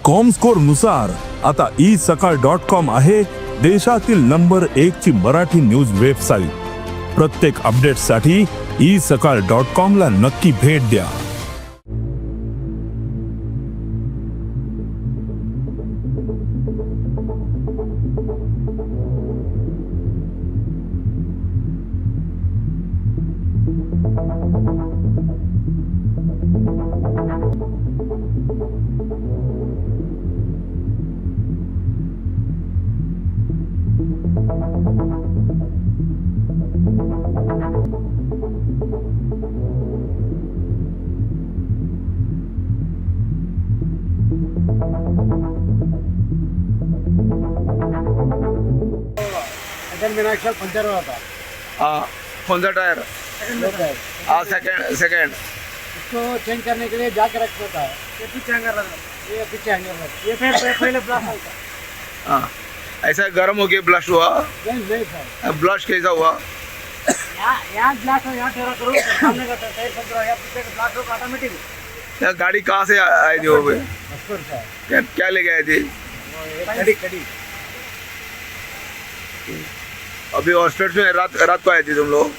Comscore नुसार आता isakal.com आहे देशातील नंबर 1 ची मराठी न्यूज वेबसाईट। प्रत्येक अपडेटसाठी isakal.com ला नक्की भेट द्या। पंचर हुआ था। हाँ, कौन सा टायर? हाँ, सेकंड। इसको चेंज करने के लिए जाके रखता था। ये पीछे हैंगर लगा, ये पीछे हैंगर लगा, ये फिर पहले ब्लास्ट होता। हाँ, ऐसा गर्म हो गया ब्लास्ट हुआ? नहीं सर, ब्लास्ट कैसा हुआ? यहाँ ब्लास्ट हो, यहाँ ठहरा करो, सामने का टायर पंचर हो गया, पीछे का ब्लास्ट होगा ऑटोमेटिक। गाड़ी कहाँ से आई थी वो पे? क्या लेके आई थी? कड़ी अभी हॉस्पिटल में रात को आई थी तुम लोग?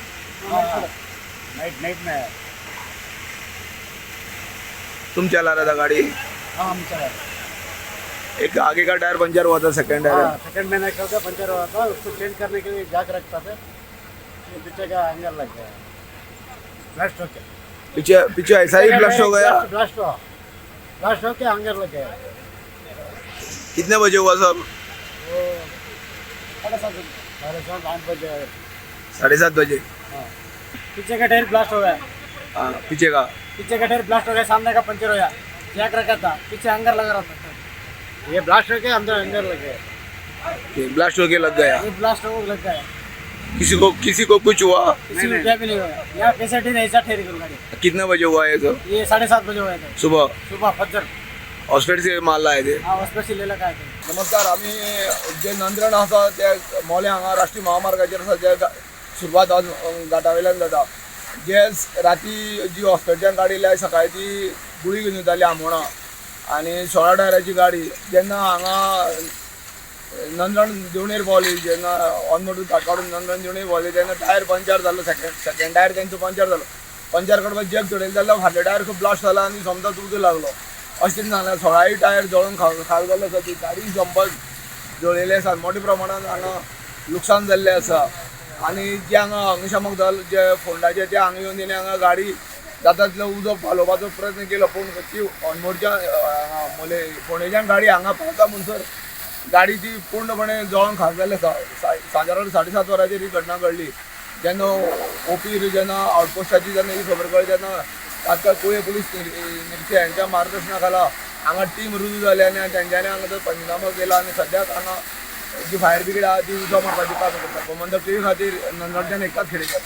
नाइट में है। तुम चला रहा था गाड़ी? हाँ, हम चला। एक आगे का टायर पंचर हुआ था, सेकंड टायर? सेकंड में का पंचर हुआ था, उसको चेंज करने के लिए जाके रखता था। ये पीछे का हैंगर लग गया, ब्लास्ट हो गया। पीछे ऐसा ही ब्लास्ट हो गया? ब्लास्ट हो के हैंगर लग गया। कितने बजे हुआ सब? वो 7:30 8 बजे। 7:30 बजे? हाँ, पीछे का टायर ब्लास्ट हो गया। हाँ, पीछे का टायर ब्लास्ट हो गया, सामने का पंचर हो गया, जैक रखा था, पीछे हैंगर लगा रहा था। ये ब्लास्ट हो गया, अंदर हैंगर लग गया। ब्लास्ट होके लग गया? ये ब्लास्ट हो लग गया। किसी को कुछ हुआ? किसी को क्या भी नहीं हुआ। यहाँ पेशेंट ही नहीं था, ठहरी कर गाड़ी। कितने बजे हुआ ये सब? ये 7:30 बजे हुए थे, सुबह फजर। हॉस्पिटल से माल लाए थे? हाँ, हॉस्पिटल ले लगा थे। नमस्कार, आम्ही जे नंदरण आसा त्या मोले हांगा राष्ट्रीय महामार्गाचेर आसा जे सुरवात आज घाटावयल्यान जाता। जे राती जी हॉस्पिटलान गाडी आयली सकाळी ती गुळी घेवन येताली आमोणा आनी 16 टायराची गाडी जेन्ना हांगा नंदण देवणेर पावली, जेन्ना ऑनमोडून घाट काडून नंदण देवणेर पावली तेन्ना टायर पंचर जालो। सेकंड टायर तेंचो पंचर जालो। पंचर करपाक जॅक चडयले जाल्यार फाटल्या टायर खूब ब्लास्ट जाला आनी समजा उजो लागलो अशें सांगलें। 16 टायर जळोन खाक जाल्ले आसा, ती गाडी संपर्क जळयले आसा, मोठ्या प्रमाणात हांगा लुकसाण जाल्लें आसा। आनी जे हांगा अग्निशामक दल जे फोंडाचे ते हांगा येवन तेणी हांगा गाडी जाता तितलो उजो पालोवपाचो प्रयत्न केलो, पूण ती ऑनमोडच्या मोले फोंडेच्यान गाडी हांगा पावता म्हणसर गाडी ती पूर्णपणे जळोन खाक जाल्ली आसा। सादारण 7:30 वरांचेर ही घटना घडली। जेन्ना ओपी जेन्ना आउटपोस्टाची जेन्ना ही खबर कळ्ळी तेन्ना तात्काळ कुळे पुलीस निरीक्षक यांच्या मार्गदर्शनाखाला हांगा टीम रुजू जाली आनी तेंच्यांनी हांगा तो पंचनामो केला आनी सद्याक हांगा जी फायर ब्रिगेड आहा ती उजो मारपाची काम करता। गोमंतक टीव्ही खातीर नंदणच्यान एकताच खेडेकर।